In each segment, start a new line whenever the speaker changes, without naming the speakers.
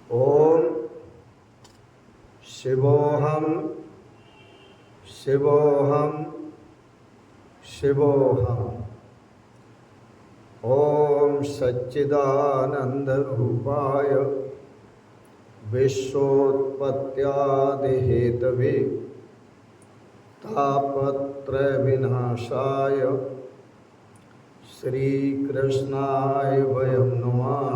ओम शिवोहम शिवोहम शिवोहम। ओम सच्चिदानंद रूपाय विश्वोत्पत्त्यादिहेतवे तापत्रय विनाशाय श्रीकृष्णाय वयं नमः।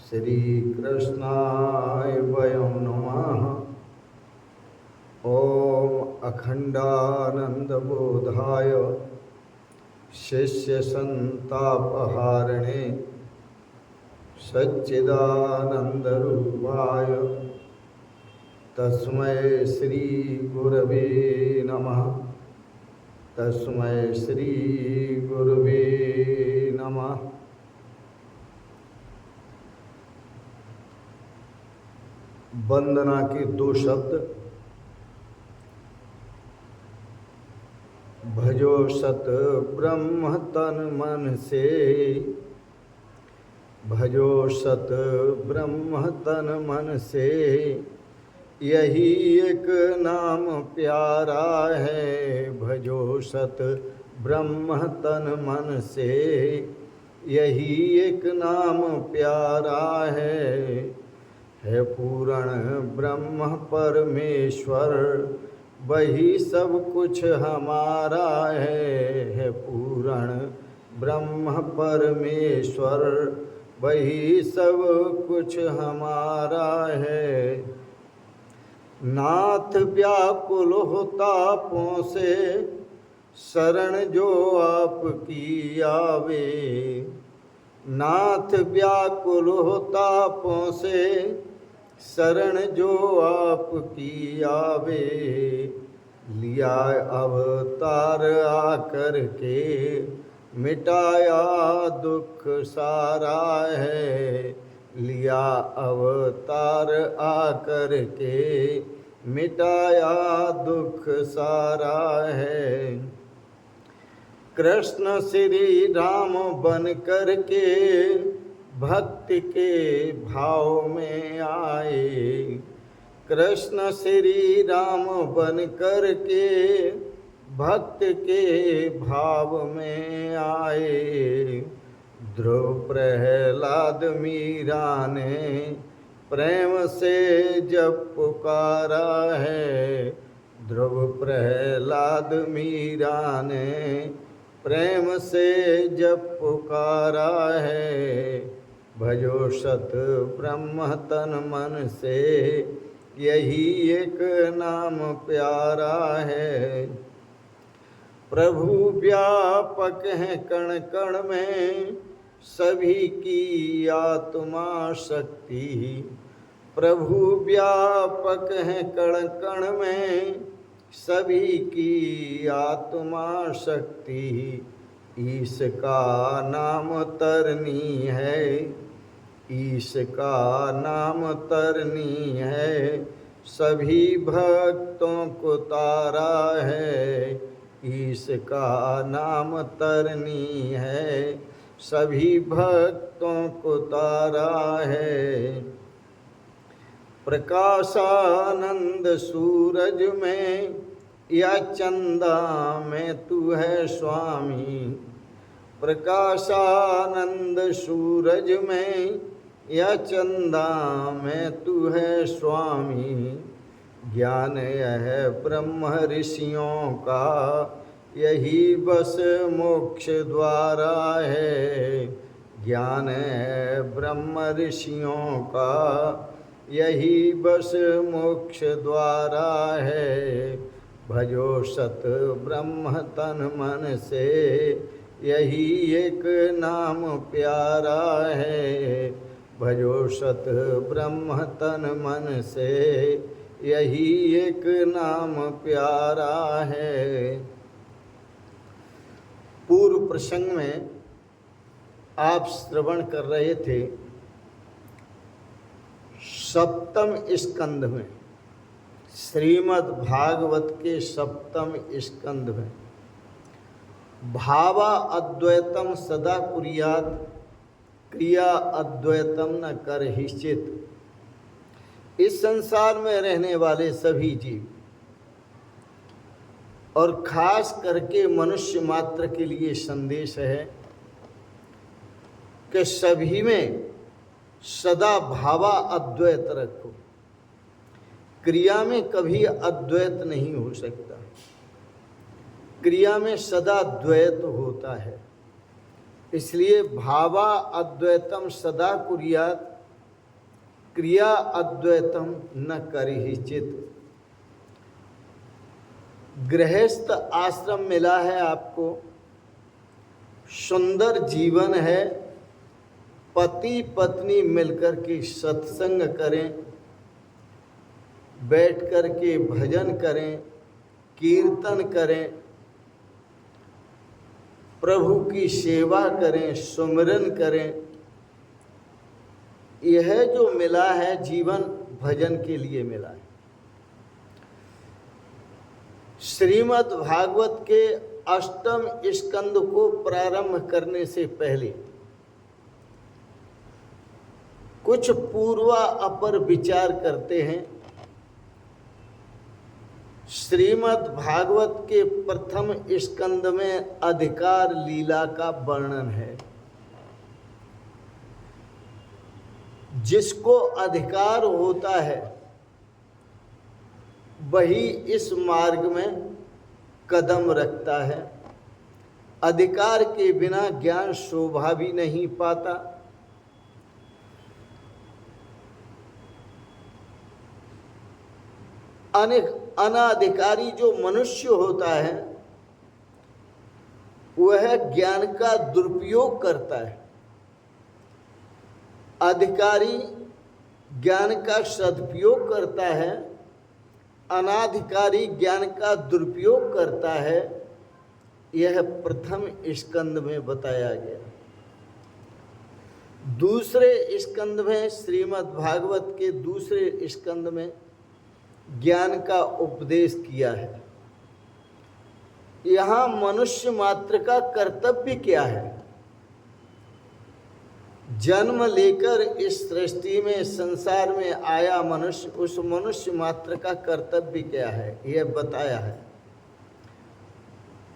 श्रीकृष्णाय वयं नमः। ओम अखंडानंदबोधाय शिष्यसंतापहारिणे सच्चिदानंदरूपाय तस्मै श्री गुरवे नमः। तस्मै श्री गुरवे नमः। वंदना के दो शब्द, भजो सत ब्रह्म तन मन से। भजो सत ब्रह्म तन मन से, यही एक नाम प्यारा है। भजो सत ब्रह्म तन मन से, यही एक नाम प्यारा है पूर्ण ब्रह्म परमेश्वर, वही सब कुछ हमारा है पूर्ण ब्रह्म परमेश्वर, वही सब कुछ हमारा है। नाथ व्याकुल होता तापों से, शरण जो आपकी आवे। नाथ व्याकुल होता तापों से, शरण जो आपकी आवे। लिया अवतार आकर के, मिटाया दुख सारा है। लिया अवतार आकर के, मिटाया दुख सारा है। कृष्ण श्री राम बन कर के, भक्ति के भाव में आए। कृष्ण श्री राम बन कर के, भक्त के भाव में आए। ध्रुव प्रहलाद मीरा ने प्रेम से जब पुकारा है। ध्रुव प्रहलाद मीरा ने प्रेम से जब पुकारा है। भजो सत ब्रह्म तन मन से, यही एक नाम प्यारा है। प्रभु व्यापक है कण कण में, सभी की आत्मा शक्ति। प्रभु व्यापक है कण कण में, सभी की आत्मा शक्ति। ईश का नाम तरनी है, ईश का नाम तरनी है। सभी भक्तों को तारा है, ईश का नाम तरनी है। सभी भक्तों को तारा है। प्रकाशानंद सूरज में या चंदा में तू है स्वामी। प्रकाशानंद सूरज में या चंदा में तू है स्वामी। ज्ञान यह ब्रह्म ऋषियों का, यही बस मोक्ष द्वारा है। ज्ञान है ब्रह्म ऋषियों का, यही बस मोक्ष द्वारा है। भजो सत ब्रह्म तन मन से, यही एक नाम प्यारा है। भजो सत ब्रह्म तन मन से, यही एक नाम प्यारा है। पूर्व प्रसंग में आप श्रवण कर रहे थे सप्तम स्कंध में, श्रीमद् भागवत के सप्तम स्कंध में भावा अद्वैतम सदा कुर्यात् क्रिया अद्वैतम न करहिचित। इस संसार में रहने वाले सभी जीव और खास करके मनुष्य मात्र के लिए संदेश है कि सभी में सदा भावा अद्वैत रखो। क्रिया में कभी अद्वैत नहीं हो सकता, क्रिया में सदा द्वैत होता है। इसलिए भावा अद्वैतम सदा कुर्यात्, क्रिया अद्वैतम न करिहिचित। गृहस्थ आश्रम मिला है आपको, सुंदर जीवन है, पति पत्नी मिलकर के सत्संग करें, बैठ कर के भजन करें, कीर्तन करें, प्रभु की सेवा करें, सुमिरन करें। यह जो मिला है जीवन भजन के लिए मिला है। श्रीमद् भागवत के अष्टम स्कंद को प्रारंभ करने से पहले कुछ पूर्वा अपर विचार करते हैं। श्रीमद् भागवत के प्रथम स्कंद में अधिकार लीला का वर्णन है। जिसको अधिकार होता है वही इस मार्ग में कदम रखता है। अधिकार के बिना ज्ञान शोभा भी नहीं पाता। अनाधिकारी जो मनुष्य होता है वह ज्ञान का दुरुपयोग करता है। अधिकारी ज्ञान का सदुपयोग करता है, अनाधिकारी ज्ञान का दुरुपयोग करता है। यह प्रथम स्कंद में बताया गया। दूसरे स्कंद में, श्रीमद् भागवत के दूसरे स्कंद में ज्ञान का उपदेश किया है। यहाँ मनुष्य मात्र का कर्तव्य क्या है? जन्म लेकर इस सृष्टि में, संसार में आया मनुष्य, उस मनुष्य मात्र का कर्तव्य क्या है यह बताया है।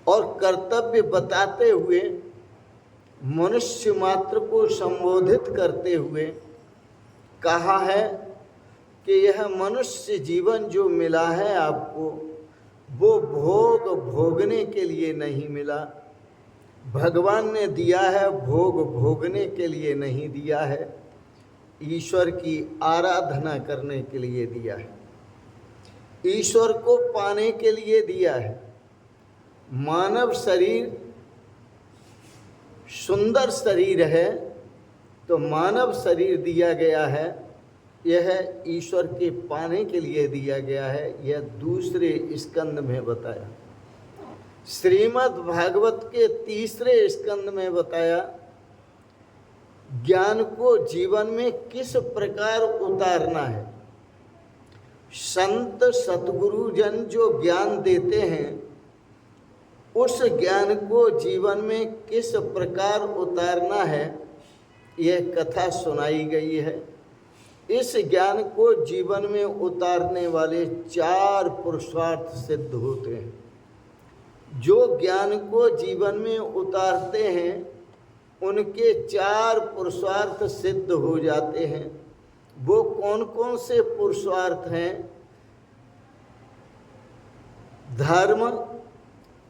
और कर्तव्य बताते हुए मनुष्य मात्र को संबोधित करते हुए कहा है कि यह मनुष्य जीवन जो मिला है आपको, वो भोग भोगने के लिए नहीं मिला। भगवान ने दिया है, भोग भोगने के लिए नहीं दिया है, ईश्वर की आराधना करने के लिए दिया है, ईश्वर को पाने के लिए दिया है। मानव शरीर सुंदर शरीर है तो मानव शरीर दिया गया है, यह ईश्वर के पाने के लिए दिया गया है। यह दूसरे स्कंद में बताया। श्रीमद् भागवत के तीसरे स्कंद में बताया ज्ञान को जीवन में किस प्रकार उतारना है। संत सतगुरुजन जो ज्ञान देते हैं उस ज्ञान को जीवन में किस प्रकार उतारना है, यह कथा सुनाई गई है। इस ज्ञान को जीवन में उतारने वाले 4 पुरुषार्थ सिद्ध होते हैं। जो ज्ञान को जीवन में उतारते हैं उनके 4 पुरुषार्थ सिद्ध हो जाते हैं। वो कौन कौन से पुरुषार्थ हैं? धर्म,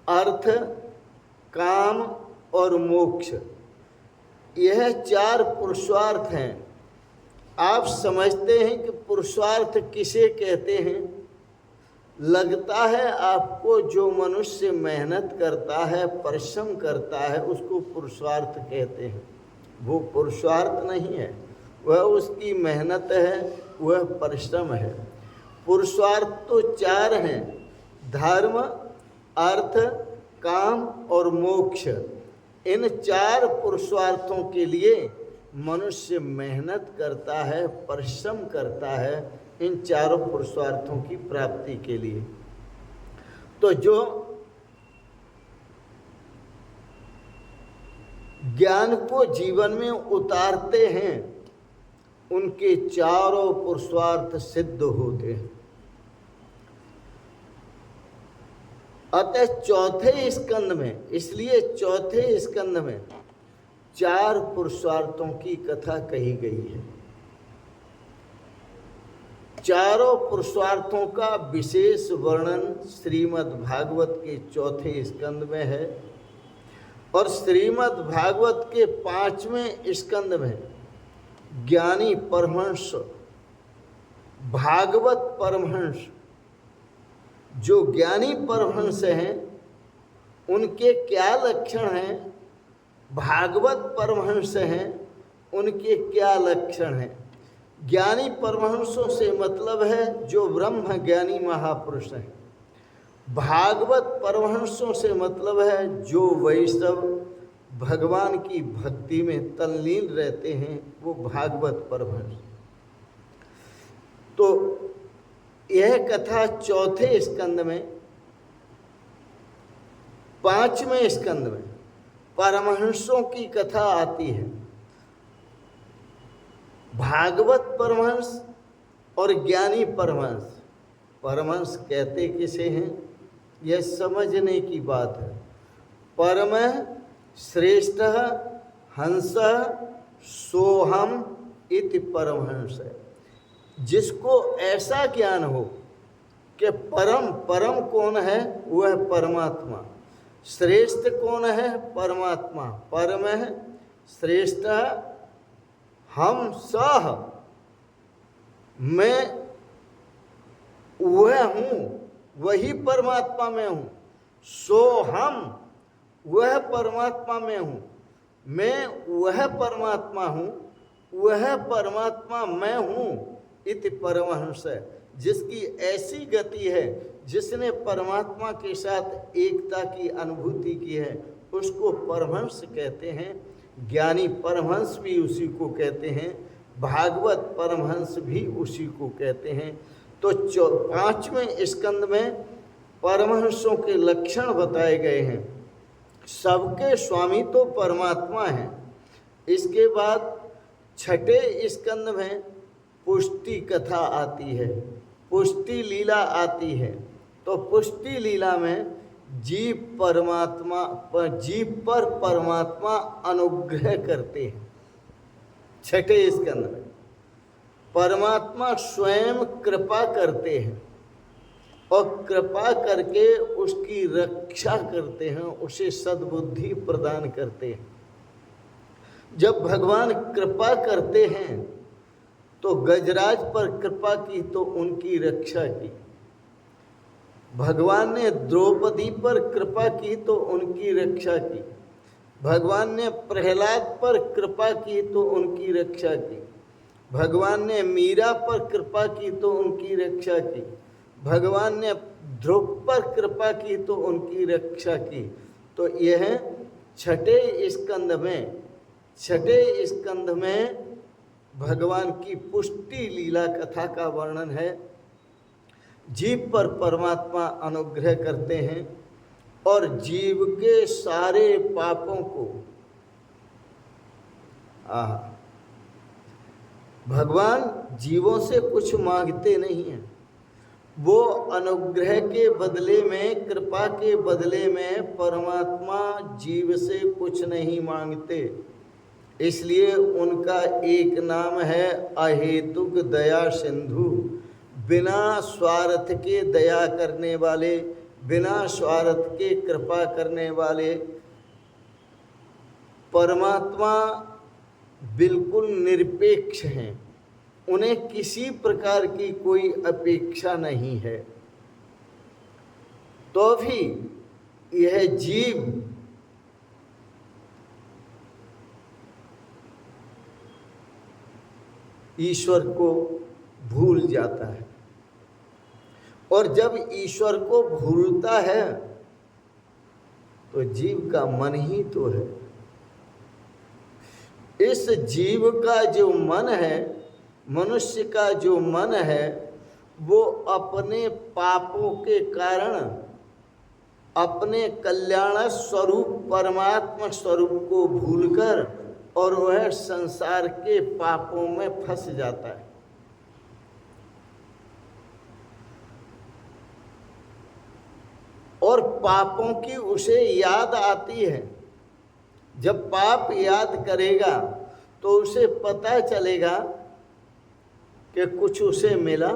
अर्थ, काम और मोक्ष। यह 4 पुरुषार्थ हैं। आप समझते हैं कि पुरुषार्थ किसे कहते हैं? लगता है आपको जो मनुष्य मेहनत करता है, परिश्रम करता है, उसको पुरुषार्थ कहते हैं। वो पुरुषार्थ नहीं है, वह उसकी मेहनत है, वह परिश्रम है। पुरुषार्थ तो 4 हैं, धर्म, अर्थ, काम और मोक्ष। इन 4 पुरुषार्थों के लिए मनुष्य मेहनत करता है, परिश्रम करता है, इन 4 पुरुषार्थों की प्राप्ति के लिए। तो ज्ञान को जीवन में उतारते हैं उनके चारों पुरुषार्थ सिद्ध होते हैं। अतः चौथे स्कंद में, इसलिए चौथे स्कंद में 4 पुरुषार्थों की कथा कही गई है। चारों पुरुषार्थों का विशेष वर्णन श्रीमद् भागवत के चौथे स्कंद में है और श्रीमद् भागवत के 5वें स्कंद में ज्ञानी परमहंस, भागवत परमहंस, जो ज्ञानी परमहंस हैं उनके क्या लक्षण हैं, भागवत परमहंस हैं उनके क्या लक्षण हैं। ज्ञानी परमहंसों से मतलब है जो ब्रह्म ज्ञानी महापुरुष हैं। भागवत परमहंसों से मतलब है जो वैष्णव भगवान की भक्ति में तल्लीन रहते हैं, वो भागवत परमहंस। तो यह कथा चौथे स्कंद में, 5वें स्कंद में परमहंसों की कथा आती है। भागवत परमहंस और ज्ञानी परमहंस। परमहंस कहते किसे हैं, यह समझने की बात है। परम श्रेष्ठ हंस सोहम इति परमहंस है। जिसको ऐसा ज्ञान हो कि परम कौन है, वह परमात्मा। श्रेष्ठ कौन है, परमात्मा। परम श्रेष्ठ हम सह, मैं वह हूँ, वही परमात्मा में हूँ। सो हम, वह परमात्मा में हूँ। मैं वह परमात्मा हूँ, वह परमात्मा मैं हूँ। इति परमहंस है। जिसकी ऐसी गति है, जिसने परमात्मा के साथ एकता की अनुभूति की है, उसको परमहंस कहते हैं। ज्ञानी परमहंस भी उसी को कहते हैं, भागवत परमहंस भी उसी को कहते हैं। तो 5वें स्कंद में परमहंसों के लक्षण बताए गए हैं। सबके स्वामी तो परमात्मा हैं। इसके बाद 6ठे स्कंद में पुष्टि कथा आती है, पुष्टि लीला आती है। तो पुष्टि लीला में जीव पर परमात्मा अनुग्रह करते हैं। 6ठे स्कंद में परमात्मा स्वयं कृपा करते हैं और कृपा करके उसकी रक्षा करते हैं, उसे सद्बुद्धि प्रदान करते हैं। जब भगवान कृपा करते हैं तो गजराज पर कृपा की तो उनकी रक्षा की, भगवान ने द्रौपदी पर कृपा की तो उनकी रक्षा की, भगवान ने प्रहलाद पर कृपा की तो उनकी रक्षा की, भगवान ने मीरा पर कृपा की तो उनकी रक्षा की, भगवान ने ध्रुव पर कृपा की तो उनकी रक्षा की। तो यह 6ठे स्कंद में भगवान की पुष्टि लीला कथा का वर्णन है। जीव पर परमात्मा अनुग्रह करते हैं और जीव के सारे पापों को भगवान जीवों से कुछ मांगते नहीं हैं। वो अनुग्रह के बदले में, कृपा के बदले में परमात्मा जीव से कुछ नहीं मांगते। इसलिए उनका एक नाम है अहेतुक दया सिंधु। बिना स्वार्थ के दया करने वाले, बिना स्वार्थ के कृपा करने वाले परमात्मा बिल्कुल निरपेक्ष हैं। उन्हें किसी प्रकार की कोई अपेक्षा नहीं है। तो भी यह जीव ईश्वर को भूल जाता है, और जब ईश्वर को भूलता है तो जीव का मन ही तो है। इस जीव का जो मन है, मनुष्य का जो मन है, वो अपने पापों के कारण अपने कल्याण स्वरूप परमात्मा स्वरूप को भूलकर और वह संसार के पापों में फंस जाता है। और पापों की उसे याद आती है। जब पाप याद करेगा तो उसे पता चलेगा कि कुछ उसे मिला,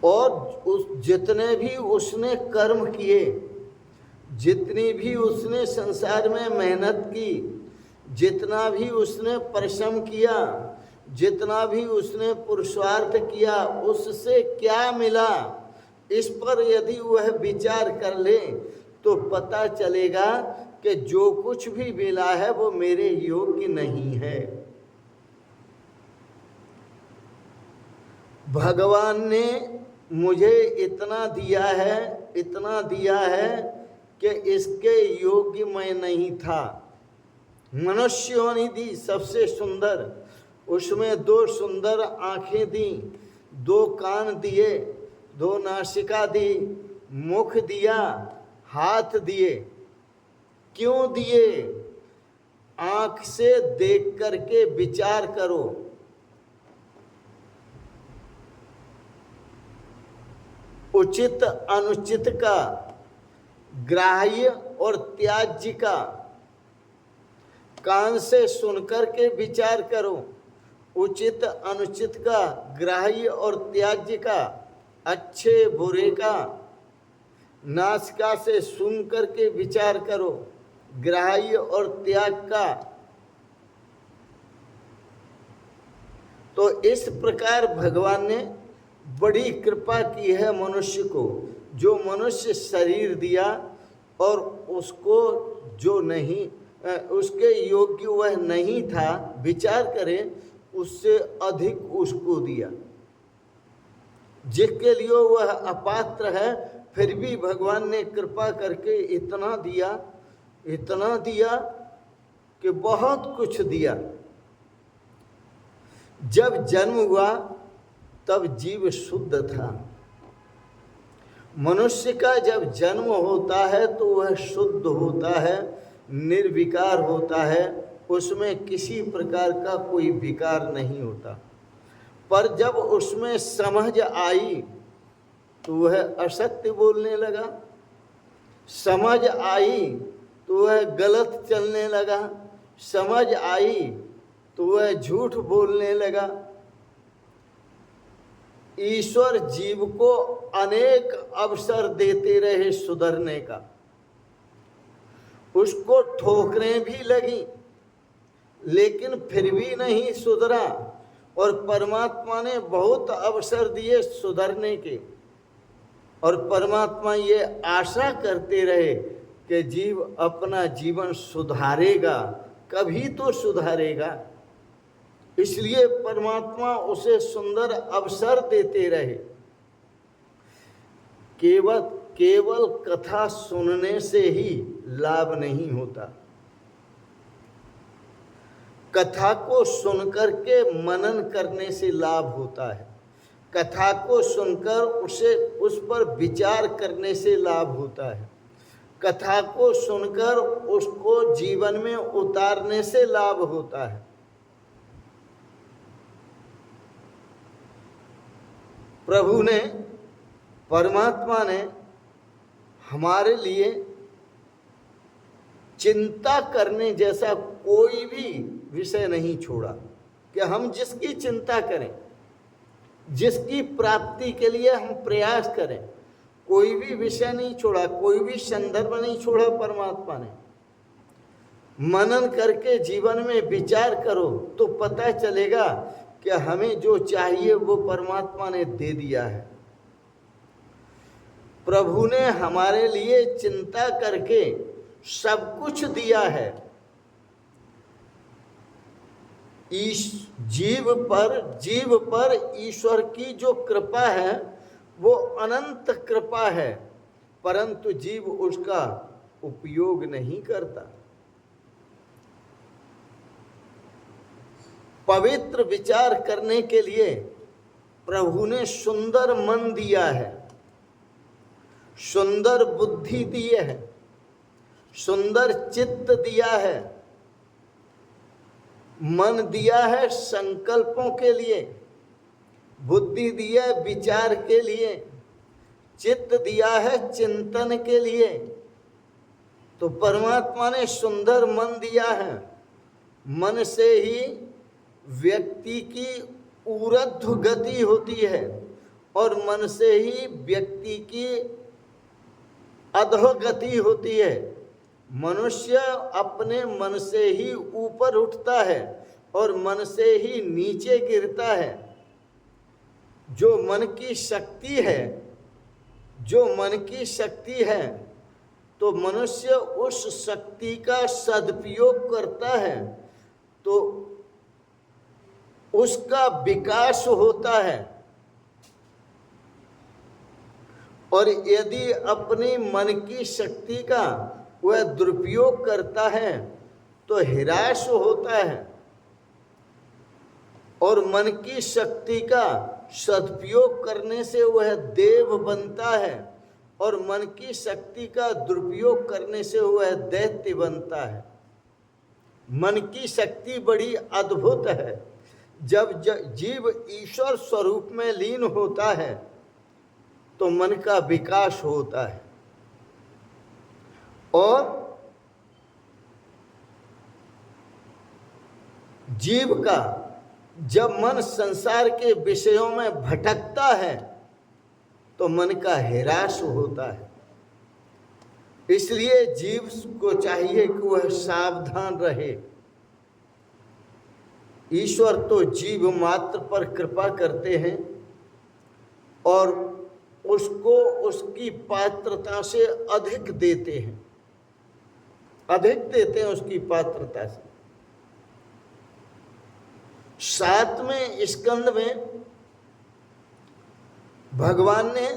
और उस जितने भी उसने कर्म किए, जितनी भी उसने संसार में मेहनत की, जितना भी उसने परिश्रम किया, जितना भी उसने पुरुषार्थ किया, उससे क्या मिला, इस पर यदि वह विचार कर ले तो पता चलेगा कि जो कुछ भी मिला है वो मेरे योग्य नहीं है। भगवान ने मुझे इतना दिया है, इतना दिया है कि इसके योग्य मैं नहीं था। मनुष्य योनि दी सबसे सुंदर, उसमें 2 सुंदर आंखें दी, 2 कान दिए, 2 नासिका दी, मुख दिया, हाथ दिए। क्यों दिए? आंख से देख करके विचार करो। उचित अनुचित का, ग्राह्य और त्याज्य का। कान से सुनकर के विचार करो, उचित अनुचित का, ग्राह्य और त्याज्य का, अच्छे बुरे का। नासिका से सुन करके विचार करो, ग्राह्य और त्याग का। तो इस प्रकार भगवान ने बड़ी कृपा की है मनुष्य को। जो मनुष्य शरीर दिया और उसको जो नहीं, उसके योग्य वह नहीं था, विचार करें, उससे अधिक उसको दिया। जिसके लिए वह अपात्र है, फिर भी भगवान ने कृपा करके इतना दिया, इतना दिया कि बहुत कुछ दिया। जब जन्म हुआ तब जीव शुद्ध था। मनुष्य का जब जन्म होता है तो वह शुद्ध होता है, निर्विकार होता है, उसमें किसी प्रकार का कोई विकार नहीं होता। पर जब उसमें समझ आई तो वह असत्य बोलने लगा, समझ आई तो वह गलत चलने लगा, समझ आई तो वह झूठ बोलने लगा। ईश्वर जीव को अनेक अवसर देते रहे सुधरने का, उसको ठोकरें भी लगी लेकिन फिर भी नहीं सुधरा, और परमात्मा ने बहुत अवसर दिए सुधरने के, और परमात्मा ये आशा करते रहे कि जीव अपना जीवन सुधारेगा, कभी तो सुधारेगा। इसलिए परमात्मा उसे सुंदर अवसर देते रहे। केवल कथा सुनने से ही लाभ नहीं होता। कथा को सुनकर के मनन करने से लाभ होता है। कथा को सुनकर उस पर विचार करने से लाभ होता है। कथा को सुनकर उसको जीवन में उतारने से लाभ होता है। प्रभु ने, परमात्मा ने हमारे लिए चिंता करने जैसा कोई भी विषय नहीं छोड़ा कि हम जिसकी चिंता करें, जिसकी प्राप्ति के लिए हम प्रयास करें। कोई भी विषय नहीं छोड़ा, कोई भी संदर्भ नहीं छोड़ा परमात्मा ने। मनन करके जीवन में विचार करो तो पता चलेगा कि हमें जो चाहिए वो परमात्मा ने दे दिया है। प्रभु ने हमारे लिए चिंता करके सब कुछ दिया है। जीव पर ईश्वर की जो कृपा है वो अनंत कृपा है, परंतु जीव उसका उपयोग नहीं करता। पवित्र विचार करने के लिए प्रभु ने सुंदर मन दिया है, सुंदर बुद्धि दी है, सुंदर चित्त दिया है, मन दिया है संकल्पों के लिए, बुद्धि दी है विचार के लिए, चित्त दिया है चिंतन के लिए। तो परमात्मा ने सुंदर मन दिया है। मन से ही व्यक्ति की ऊर्ध्व गति होती है और मन से ही व्यक्ति की अधोगति होती है। मनुष्य अपने मन से ही ऊपर उठता है और मन से ही नीचे गिरता है। जो मन की शक्ति है, जो मन की शक्ति है, तो मनुष्य उस शक्ति का सदुपयोग करता है तो उसका विकास होता है। और यदि अपनी मन की शक्ति का वह दुरुपयोग करता है तो ह्रास होता है। और मन की शक्ति का सदुपयोग करने से वह देव बनता है और मन की शक्ति का दुरुपयोग करने से वह दैत्य बनता है। मन की शक्ति बड़ी अद्भुत है। जब जीव ईश्वर स्वरूप में लीन होता है तो मन का विकास होता है। और जीव का जब मन संसार के विषयों में भटकता है तो मन का ह्रास होता है। इसलिए जीव को चाहिए कि वह सावधान रहे। ईश्वर तो जीव मात्र पर कृपा करते हैं और उसको उसकी पात्रता से अधिक देते हैं, अधिक देते हैं उसकी पात्रता से। 7वें स्कंद में भगवान ने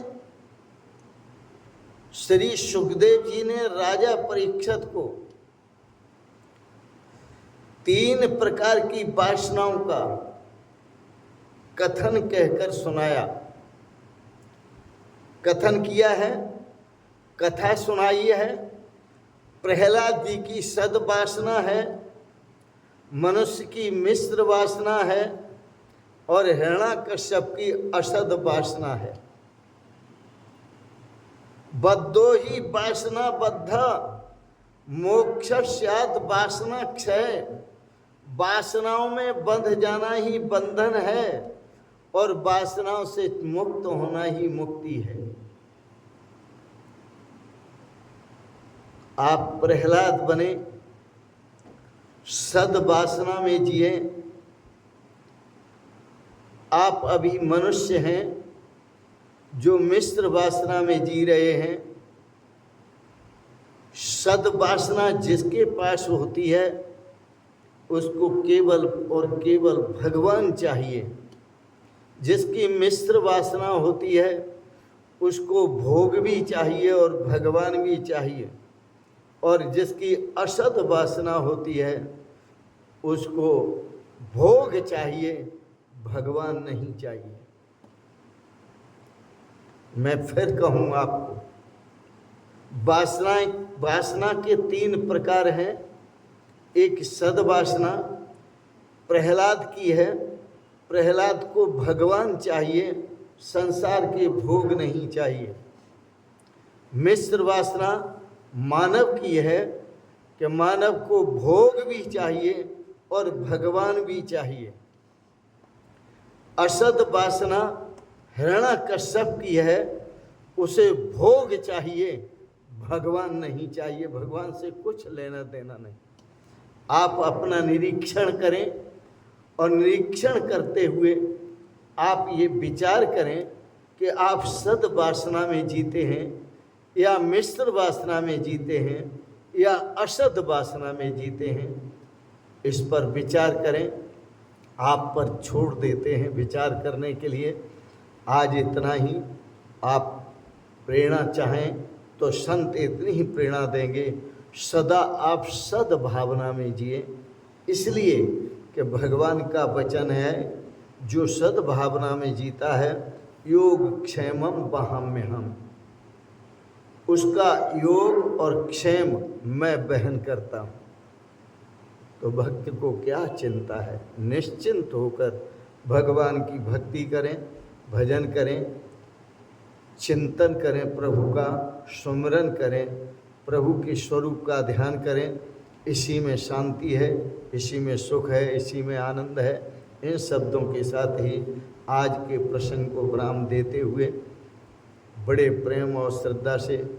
श्री सुखदेव जी ने राजा परीक्षित को 3 प्रकार की वासनाओं का कथन कहकर सुनाया, कथन किया है, कथा सुनाई है। प्रहलाद जी की सद्वासना है, मनुष्य की मिश्र वासना है और हिरण्याकश्यप की असद वासना है। बद्धो ही वासना बद्धा मोक्ष स्यात् वासना क्षय। वासनाओं में बंध जाना ही बंधन है और वासनाओं से मुक्त होना ही मुक्ति है। आप प्रहलाद बने, सद्वासना में जिए। आप अभी मनुष्य हैं जो मिश्र वासना में जी रहे हैं। सद्वासना जिसके पास होती है उसको केवल और केवल भगवान चाहिए। जिसकी मिश्र वासना होती है उसको भोग भी चाहिए और भगवान भी चाहिए। और जिसकी असद वासना होती है उसको भोग चाहिए, भगवान नहीं चाहिए। मैं फिर कहूँ आपको, वासना के 3 प्रकार हैं। एक सद्वासना प्रहलाद की है, प्रहलाद को भगवान चाहिए, संसार के भोग नहीं चाहिए। मिश्र वासना मानव की है कि मानव को भोग भी चाहिए और भगवान भी चाहिए। असद वासना हिरण्याकश्यप की है, उसे भोग चाहिए, भगवान नहीं चाहिए। भगवान से कुछ लेना देना नहीं। आप अपना निरीक्षण करें और निरीक्षण करते हुए आप ये विचार करें कि आप सद वासना में जीते हैं या मिश्र वासना में जीते हैं या असद वासना में जीते हैं। इस पर विचार करें। आप पर छोड़ देते हैं विचार करने के लिए। आज इतना ही। आप प्रेरणा चाहें तो संत इतनी ही प्रेरणा देंगे। सदा आप सद्भावना में जिए, इसलिए कि भगवान का वचन है, जो सद्भावना में जीता है, योग क्षेमम वहाम्यहम्, उसका योग और क्षेम मैं वहन करता हूँ। तो भक्त को क्या चिंता है? निश्चिंत होकर भगवान की भक्ति करें, भजन करें, चिंतन करें, प्रभु का सुमिरन करें, प्रभु के स्वरूप का ध्यान करें। इसी में शांति है, इसी में सुख है, इसी में आनंद है। इन शब्दों के साथ ही आज के प्रसंग को विराम देते हुए बड़े प्रेम और श्रद्धा से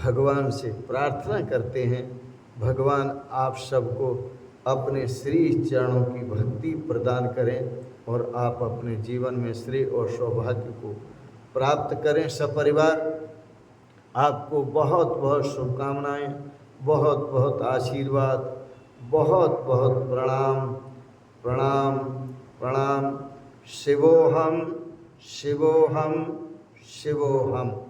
भगवान से प्रार्थना करते हैं, भगवान आप सबको अपने श्री चरणों की भक्ति प्रदान करें और आप अपने जीवन में श्रेय और सौभाग्य को प्राप्त करें। सपरिवार आपको बहुत बहुत शुभकामनाएं, बहुत बहुत आशीर्वाद, बहुत बहुत प्रणाम प्रणाम प्रणाम। शिवोहम शिवोहम शिवोहम।